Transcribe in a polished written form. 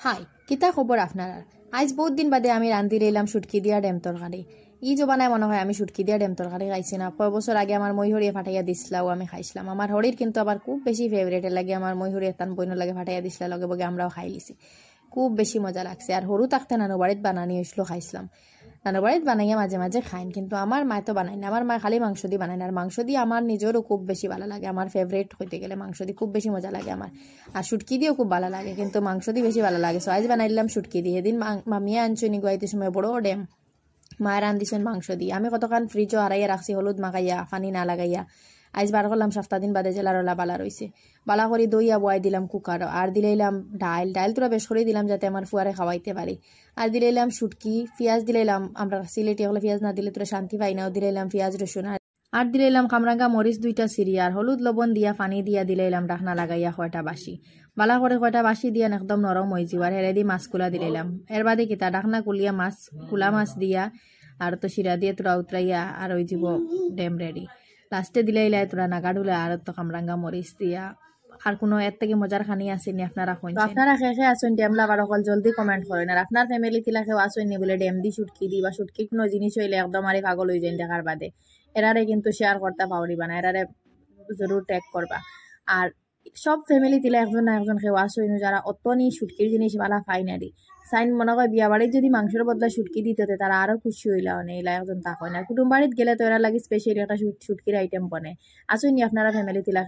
High কিতা খবর আপনার? আজ বহুত দিন বাদে আমি রান্ধি রইলাম শুটকি দিয়া ডেম তরকারি। ই জবানায় মনে হয় আমি শুটকি দিয়া ডেম তরকারি খাইছি না। কয় বছর আগে আমার মই হরিয়ে ফাটাইয়া দিছিলাও, আমি খাইছিলাম। আমার হরির কিন্তু আবার খুব বেশি ফেভারিট লাগে। আমার মই হরিয়ে তান বইন লাগে ফাটাইয়া দিছিলা, লগে বগে আমরাও খাই লিছি। খুব বেশি মজা লাগছে। আর হরু থাকতে নানু বাড়িত বানানি হয়েছিল, খাইছিলাম। নানু বাড়িত বানাইয়া মাঝে মাঝে খাইন, কিন্তু আমার মায় তো বানাই না। আমার মায় খালি মাংস দিয়ে বানায় না। আর মাংস দিয়ে আমার নিজেরও খুব বেশি ভালো লাগে। আমার ফেভারিট হইতে গেলে মাংস দিয়ে খুব বেশি মজা লাগে আমার। আর শুটকি দিয়েও খুব ভালো লাগে, কিন্তু মাংস দিয়ে বেশি ভালো লাগে। সো আজ বানাইলাম শুটকি দিয়ে। এদিন মামিয়া আনছনি গুয়াইতে সময় বড় ডেম, মায়ের রান্ধিছেন মাংস দিয়ে। আমি কতক্ষণ ফ্রিজও হারাইয়া রাখছি হলুদ মাখাইয়া, পানি না লাগাইয়া। আজ বার করলাম সপ্তাহ দিন বাদে জেলারলা বালা রয়েছে। বালা করে দইয়া বয়াই দিলাম কুকার। আর দিলাইলাম ডাইল তোরা বেশ করে দিলাম যাতে আমার ফুয়ারে খাওয়াইতে পারি। আর দিলাইলাম শুটকি, পেঁয়াজ দিলাইলাম। আমরা সিলেটি হলে পেঁয়াজ না দিলে তোরা শান্তি পাই না। দিলাইলাম পেঁয়াজ রসুন। আর দিলাইলাম কামরাঙ্গা মরিচ 2টা সিরি। আর হলুদ লবণ দিয়া পানি দিয়া দিলাইলাম ডাকনা লাগাইয়া কয়টা বাসি। বালা করে কয়টা বাসি দিয়া একদম নরম হয়ে যাওয়ার হেরে দিয়ে মাছকুলা দিলাইলাম। এর বাদে কিতা ডাকনা কুলিয়া কুলা মাছ দিয়া আর তো শিরা দিয়ে তোরা উতরাইয়া আর ওই যাব ডেম রেডি। লাস্টে দিলাইলাই তোরা নাগাডুলে আর তো কামরাঙ্গা মরিচ দিয়া। আর কোনো এর থেকে মজার খানি আসেনি আপনারা শুনছেন? আপনারা খেয়ে আসুন ডেম লাভার অকল জলদি কমেন্ট করেন। আর আপনার ফ্যামিলি তিলা খেয়ে আসুন বলে ডেম দি শুটকি দি বা শুটকি কোনো জিনিস হইলে একদম আরে পাগল হয়ে যান দেখার বাদে। এরারে কিন্তু শেয়ার করতে পারিবা না, এরারে জরুর ট্যাগ করবা। আর সব ফ্যামিলি তিলা একজন না একজন খেয়ে আসুন যারা অতনি শুটকির জিনিস বালা ফাইনারি সাইন মনে হয় বিয়া বাড়ির যদি মাংসের বদলা শুটকি দিতে তারা আরো খুশি হইলা অনে এলা একজন তা হয় না। কুটুম বাড়িত গেলে তো এরা লাগে স্পেশালি একটা শুটকির আইটেম বনে। আসুন আপনারা ফ্যামিলি তিলা